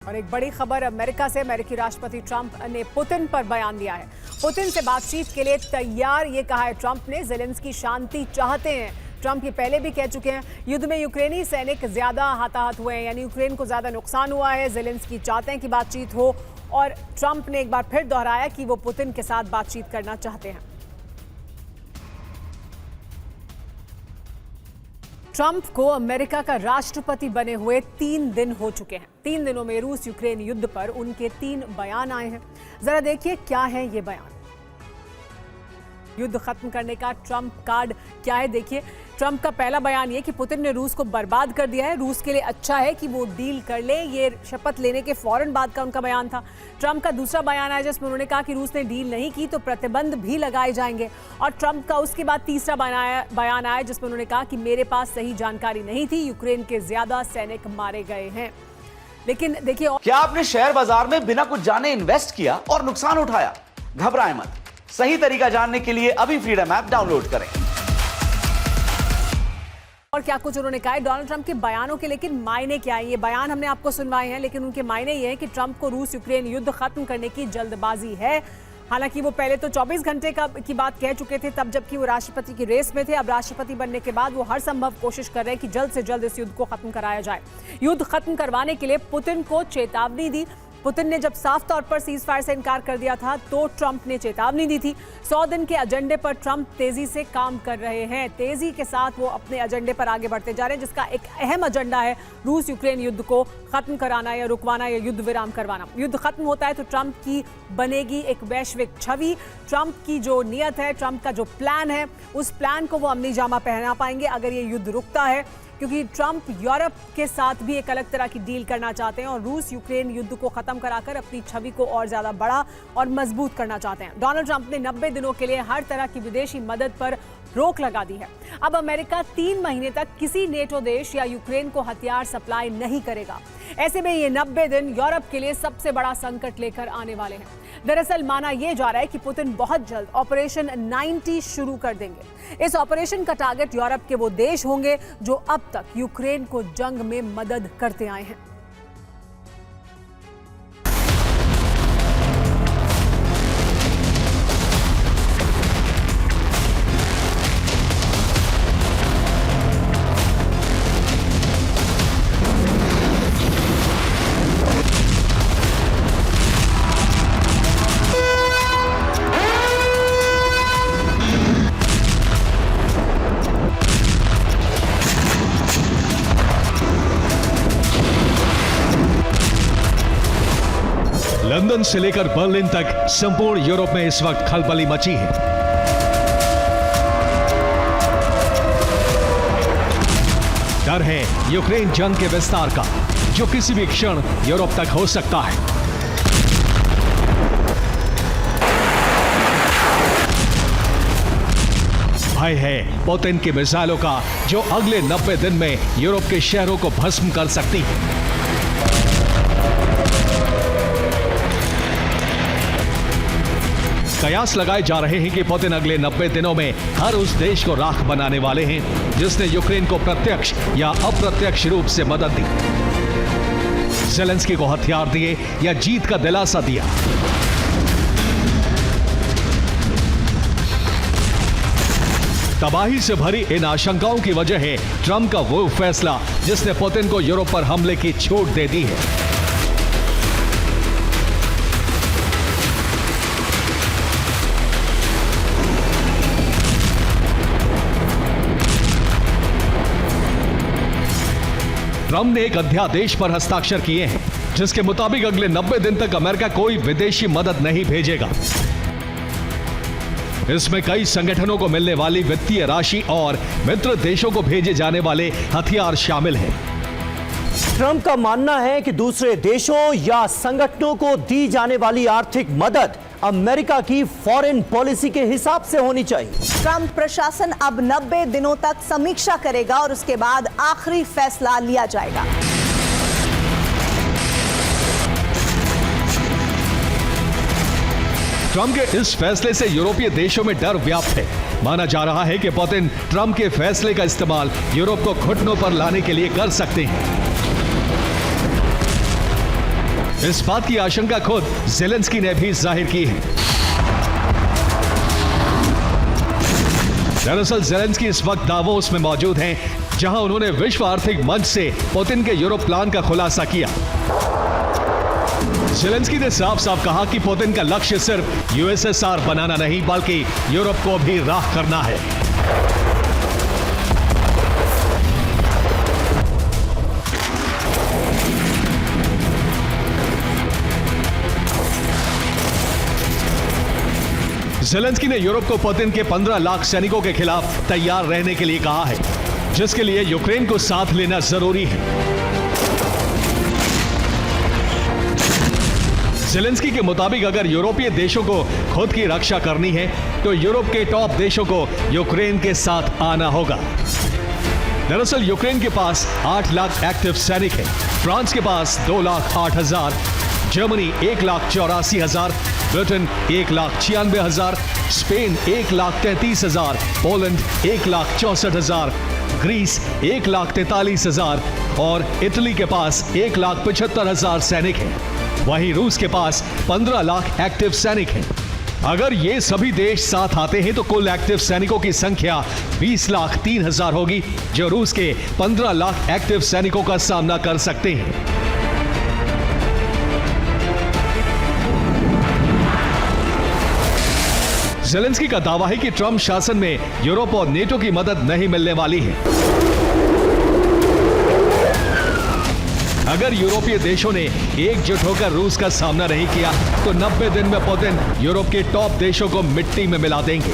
और एक बड़ी खबर अमेरिका से। अमेरिकी राष्ट्रपति ट्रंप ने पुतिन पर बयान दिया है। पुतिन से बातचीत के लिए तैयार, ये कहा है ट्रंप ने। ज़ेलेंस्की शांति चाहते हैं। ट्रंप ये पहले भी कह चुके हैं। युद्ध में यूक्रेनी सैनिक ज्यादा हताहत हुए हैं, यानी यूक्रेन को ज्यादा नुकसान हुआ है। ज़ेलेंस्की चाहते हैं कि बातचीत हो, और ट्रंप ने एक बार फिर दोहराया कि वो पुतिन के साथ बातचीत करना चाहते हैं। ट्रंप को अमेरिका का राष्ट्रपति बने हुए 3 दिन हो चुके हैं। 3 दिनों में रूस यूक्रेन युद्ध पर उनके 3 बयान आए हैं। जरा देखिए क्या है ये बयान। युद्ध खत्म करने का ट्रंप कार्ड क्या है, देखिए। ट्रंप का पहला बयान ये कि पुतिन ने रूस को बर्बाद कर दिया है, रूस के लिए अच्छा है कि वो डील कर ले। ये शपथ लेने के फौरन बाद का उनका बयान था। ट्रंप का दूसरा बयान आया जिसमें उन्होंने कहा कि रूस ने डील नहीं की तो प्रतिबंध भी लगाए जाएंगे। और ट्रंप का उसके बाद तीसरा बयान आया जिसमें उन्होंने कहा कि मेरे पास सही जानकारी नहीं थी, यूक्रेन के ज्यादा सैनिक मारे गए हैं। लेकिन देखिए, क्या आपने शेयर बाजार में बिना कुछ जाने इन्वेस्ट किया और नुकसान उठाया? घबराएं मत। सही तरीका जानने के लिए अभी फ्रीडम ऐप डाउनलोड करें। और क्या कुछ उन्होंने कहा है डोनाल्ड ट्रंप के बयानों के, लेकिन मायने क्या है? ये बयान हमने आपको सुनवाए हैं, लेकिन उनके मायने ये हैं कि ट्रंप को रूस यूक्रेन युद्ध खत्म करने की जल्दबाजी है। हालांकि वो पहले तो 24 घंटे की बात कह चुके थे, तब जबकि वो राष्ट्रपति की रेस में थे। अब राष्ट्रपति बनने के बाद वो हर संभव कोशिश कर रहे हैं कि जल्द से जल्द इस युद्ध को खत्म कराया जाए। युद्ध खत्म करवाने के लिए पुतिन को चेतावनी दी। पुतिन ने जब साफ तौर पर सीज फायर से इनकार कर दिया था तो ट्रंप ने चेतावनी दी थी। 100 दिन के एजेंडे पर ट्रंप तेजी से काम कर रहे हैं। तेजी के साथ वो अपने एजेंडे पर आगे बढ़ते जा रहे हैं, जिसका एक अहम एजेंडा है रूस यूक्रेन युद्ध को खत्म कराना या रुकवाना या युद्ध विराम करवाना। युद्ध खत्म होता है तो ट्रंप की बनेगी एक वैश्विक छवि। ट्रंप की जो नीयत है, ट्रंप का जो प्लान है, उस प्लान को वो अमली जामा पहना पाएंगे अगर ये युद्ध रुकता है, क्योंकि ट्रंप यूरोप के साथ भी एक अलग तरह की डील करना चाहते हैं और रूस यूक्रेन युद्ध को खत्म कराकर अपनी छवि को और ज्यादा बड़ा और मजबूत करना चाहते हैं। डोनाल्ड ट्रंप ने 90 दिनों के लिए हर तरह की विदेशी मदद पर रोक लगा दी है। अब अमेरिका 3 महीने तक किसी नेटो देश या यूक्रेन को हथियार सप्लाई नहीं करेगा। ऐसे में ये 90 दिन यूरोप के लिए सबसे बड़ा संकट लेकर आने वाले हैं। दरअसल माना यह जा रहा है कि पुतिन बहुत जल्द ऑपरेशन 90 शुरू कर देंगे। इस ऑपरेशन का टारगेट यूरोप के वो देश होंगे जो अब तक यूक्रेन को जंग में मदद करते आए हैं। लंदन से लेकर बर्लिन तक संपूर्ण यूरोप में इस वक्त खलबली मची है। डर है यूक्रेन जंग के विस्तार का, जो किसी भी क्षण यूरोप तक हो सकता है। भय है पुतिन की मिसाइलों का, जो अगले 90 दिन में यूरोप के शहरों को भस्म कर सकती है। कयास लगाए जा रहे हैं कि पुतिन अगले 90 दिनों में हर उस देश को राख बनाने वाले हैं जिसने यूक्रेन को प्रत्यक्ष या अप्रत्यक्ष रूप से मदद दी, ज़ेलेंस्की को हथियार दिए या जीत का दिलासा दिया। तबाही से भरी इन आशंकाओं की वजह है ट्रंप का वो फैसला जिसने पुतिन को यूरोप पर हमले की छूट दे दी है। ट्रंप ने एक अध्यादेश पर हस्ताक्षर किए हैं जिसके मुताबिक अगले 90 दिन तक अमेरिका कोई विदेशी मदद नहीं भेजेगा। इसमें कई संगठनों को मिलने वाली वित्तीय राशि और मित्र देशों को भेजे जाने वाले हथियार शामिल हैं। ट्रंप का मानना है कि दूसरे देशों या संगठनों को दी जाने वाली आर्थिक मदद अमेरिका की फॉरेन पॉलिसी के हिसाब से होनी चाहिए। ट्रंप प्रशासन अब 90 दिनों तक समीक्षा करेगा और उसके बाद आखिरी फैसला लिया जाएगा। ट्रंप के इस फैसले से यूरोपीय देशों में डर व्याप्त है। माना जा रहा है कि पुतिन ट्रंप के फैसले का इस्तेमाल यूरोप को घुटनों पर लाने के लिए कर सकते हैं। इस बात की आशंका खुद ज़ेलेंस्की ने भी जाहिर की है। दरअसल ज़ेलेंस्की इस वक्त दावोस में मौजूद हैं, जहां उन्होंने विश्व आर्थिक मंच से पुतिन के यूरोप प्लान का खुलासा किया। ज़ेलेंस्की ने साफ साफ कहा कि पुतिन का लक्ष्य सिर्फ यूएसएसआर बनाना नहीं, बल्कि यूरोप को भी राख करना है। ज़ेलेंस्की ने यूरोप को पुतिन के 15 लाख सैनिकों के खिलाफ तैयार रहने के लिए कहा है, जिसके लिए यूक्रेन को साथ लेना जरूरी है। ज़ेलेंस्की के मुताबिक अगर यूरोपीय देशों को खुद की रक्षा करनी है तो यूरोप के टॉप देशों को यूक्रेन के साथ आना होगा। दरअसल यूक्रेन के पास 8 लाख एक्टिव सैनिक हैं, फ्रांस के पास 2,08,000, Germany 1,84,000, Britain 1,96,000, Spain 1,33,000, Poland 1,64,000, Greece 1,43,000 और इटली के पास 1,75,000 सैनिक हैं। वहीं रूस के पास 15 लाख एक्टिव सैनिक हैं। अगर ये सभी देश साथ आते हैं तो कुल एक्टिव सैनिकों की संख्या 20,03,000 होगी, जो रूस के 15 लाख एक्टिव सैनिकों का सामना कर सकते हैं। ज़ेलेंस्की का दावा है कि ट्रंप शासन में यूरोप और नेटो की मदद नहीं मिलने वाली है। अगर यूरोपीय देशों ने एकजुट होकर रूस का सामना नहीं किया तो 90 दिन में पुतिन यूरोप के टॉप देशों को मिट्टी में मिला देंगे।